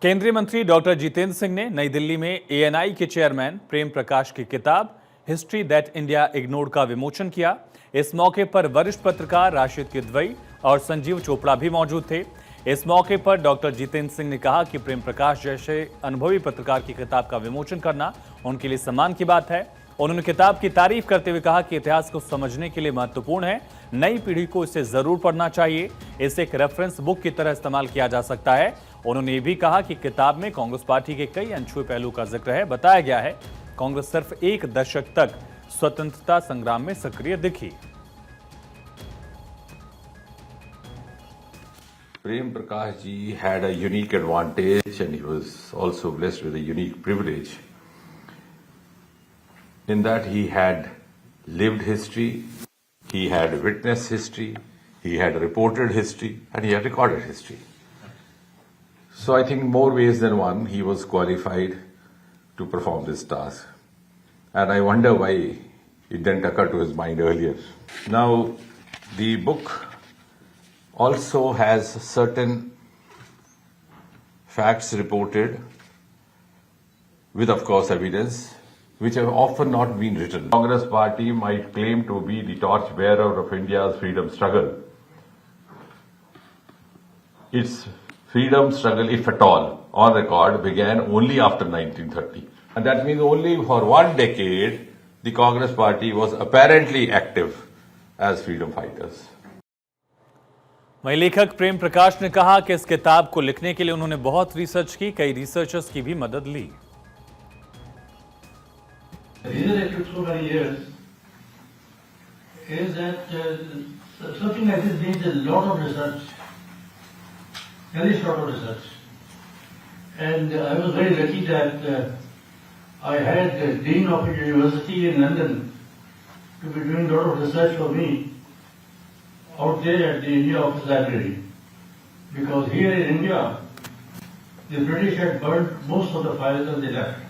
केंद्रीय मंत्री डॉक्टर जितेंद्र सिंह ने नई दिल्ली में एएनआई के चेयरमैन प्रेम प्रकाश की किताब हिस्ट्री दैट इंडिया इग्नोर्ड का विमोचन किया। इस मौके पर वरिष्ठ पत्रकार राशिद किदवई और संजीव चोपड़ा भी मौजूद थे। इस मौके पर डॉक्टर जितेंद्र सिंह ने कहा कि प्रेम प्रकाश जैसे अनुभवी पत्रकार की किताब का विमोचन करना उनके लिए सम्मान की बात है। उन्होंने किताब की तारीफ करते हुए कहा कि इतिहास को समझने के लिए महत्वपूर्ण है, नई पीढ़ी को इसे जरूर पढ़ना चाहिए, इसे एक रेफरेंस बुक की तरह इस्तेमाल किया जा सकता है। उन्होंने ये भी कहा कि किताब में कांग्रेस पार्टी के कई अनछुए पहलू का जिक्र है। बताया गया है कांग्रेस सिर्फ एक दशक तक स्वतंत्रता संग्राम में सक्रिय दिखी। Prem Prakash ji had a unique advantage and he was also blessed with a unique privilege in that he had lived history, he had witnessed history, he had reported history, and he had recorded history. So I think more ways than one he was qualified to perform this task. And I wonder why it didn't occur to his mind earlier. Now, the book also has certain facts reported with, of course, evidence, which have often not been written. Congress party might claim to be the torchbearer of India's freedom struggle. Its freedom struggle, if at all, on record, began only after 1930. And that means only for one decade, the Congress party was apparently active as freedom fighters. वहीं लेखक प्रेम प्रकाश ने कहा कि इस किताब को लिखने के लिए उन्होंने बहुत रिसर्च की, कई रिसर्चर्स की भी मदद ली। The reason it took so many years is that something like this needs a lot of research, very lot of research. And I was very lucky that I had the Dean of a university in London to be doing a lot of research for me out there at the India Office Library. Because here in India, the British had burned most of the files that they left.